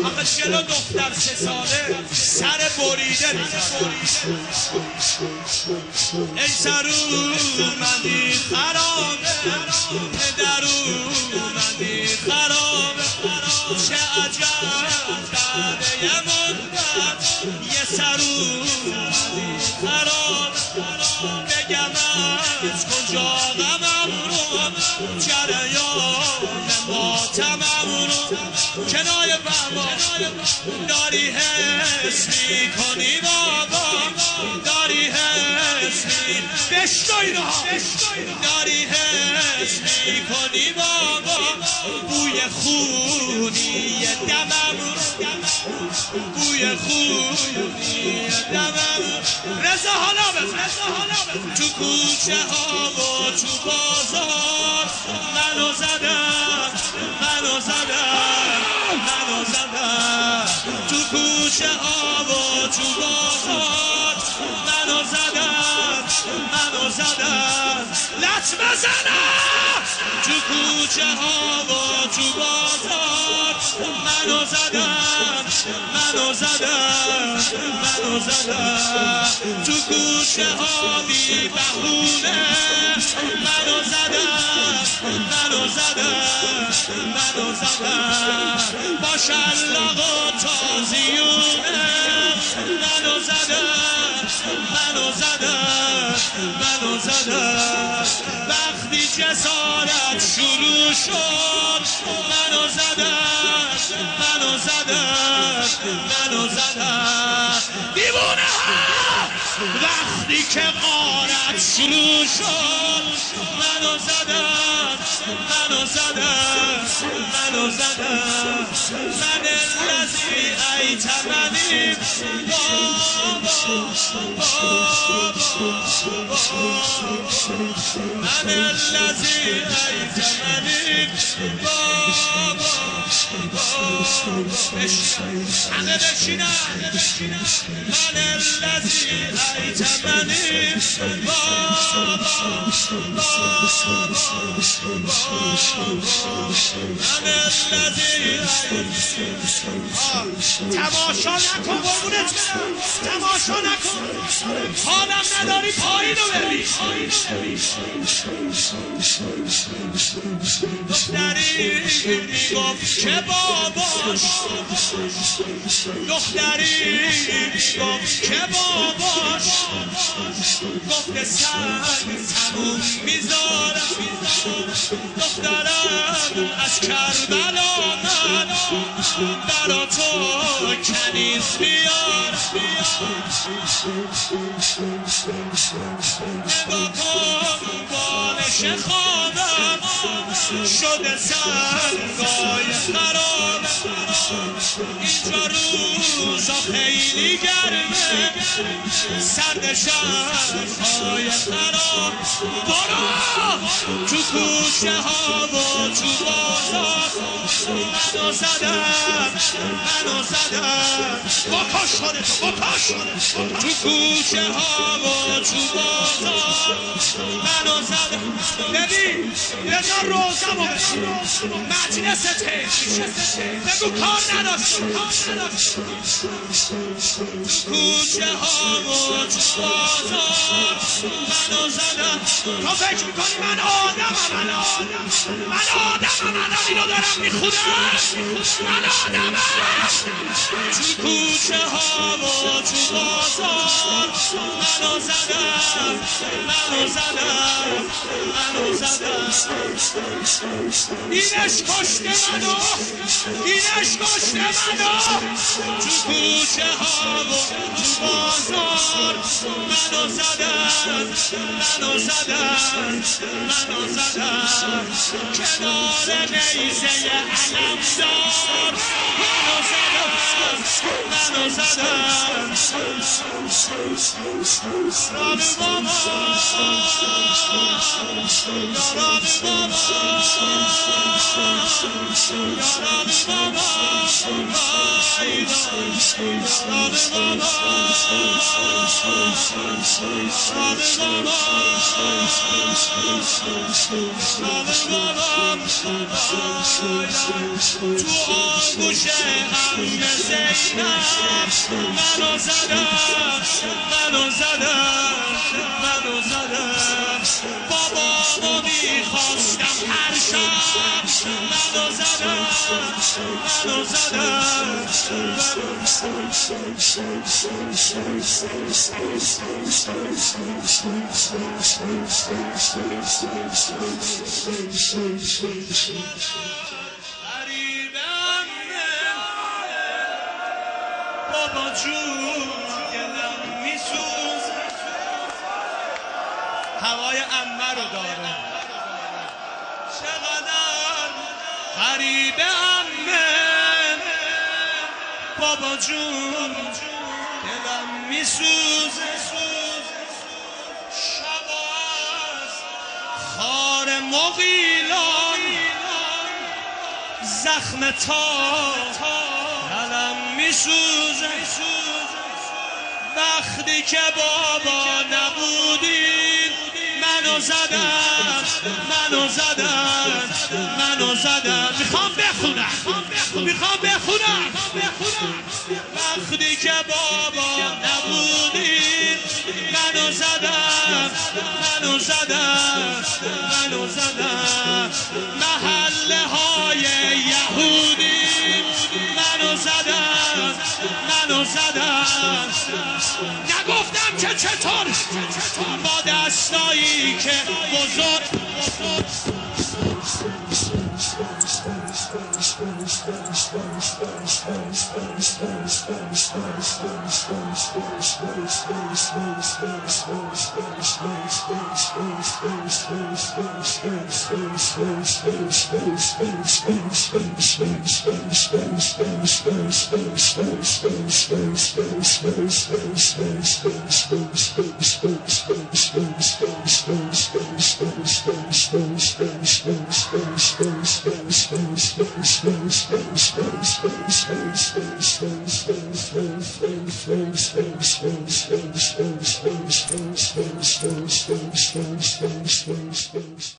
آخه جلو دختر 3 ساله سر بریده ای سر اومدی خرابه پدر اومدی خرابه چه عجب بعد یه مدت یه سر اومدی خرابه بگم از کجا غمم رو جریان ماتمم رو کنای بابا داری حس میکنی بابا داری حس بشنو اینها داری حس میکنی بابا بوی خونی دمم بوی خونی دمم رضا حالا بزن تو کوچه ها و تو بازار منو زدم تو کوچه ها و تو بازار منو زدم لط بزنم تو کوچه ها و تو بازار منو زدم تو کوچه ها بی بهونه منو زدم با شلاق و تازیونه منو زدم وقتی جسارت شروع شد منو زدم دیوونه ها وقتی که غارت شروع شد منو زدم من الذی ایتمنی من الذی ایتمنی همه بشینن من الذی ایتمنی تماشا نکن قربونت برم تماشا نکن حالم نداری پایین رو ببین دختری میگفت که باباش گفت سنگ تموم میذارم دخترم از کربلا من برا تو کنیز بیارم نگاه کن بالش خوابم شده سنگای خرابم اینجا روزا خیلی گرمه سرد شب‌های خراب برو تو کوچه ها و تو بازار منو زدم بکش تو کوچه ها و تو بازار منو زدم ببین رضا روزمو مجلسته بگو کار نداشت کوچه ها و تو بازار منو زدم تو فکر میکنی من آدمم اینو دارم میخونم من آدمم تو کوچه ها و تو بازار منو زدم اینش کشته منو تو کوچه ها و تو بازار منو زدم کنار نیزه علمدار منو زدم منو زدن رابی بابا یا رابی بابا یا رابی بابا تو آغوش عمه زینب منو زدن بابامو میخواستم هر شب منو زدن بابا جون دلم میسوز هوای عمه رو داره چقدر غریب عمه بابا جون دلم میسوزه شبا از خار مغیلان زخم تا دلم میسوزه وقتی که بابا نبودی منو زدن میخوام بخونم وقتی که بابا نبودی منو زدن محله های یهودی منو زدن نگفتم که چطور با دستایی که بزرگ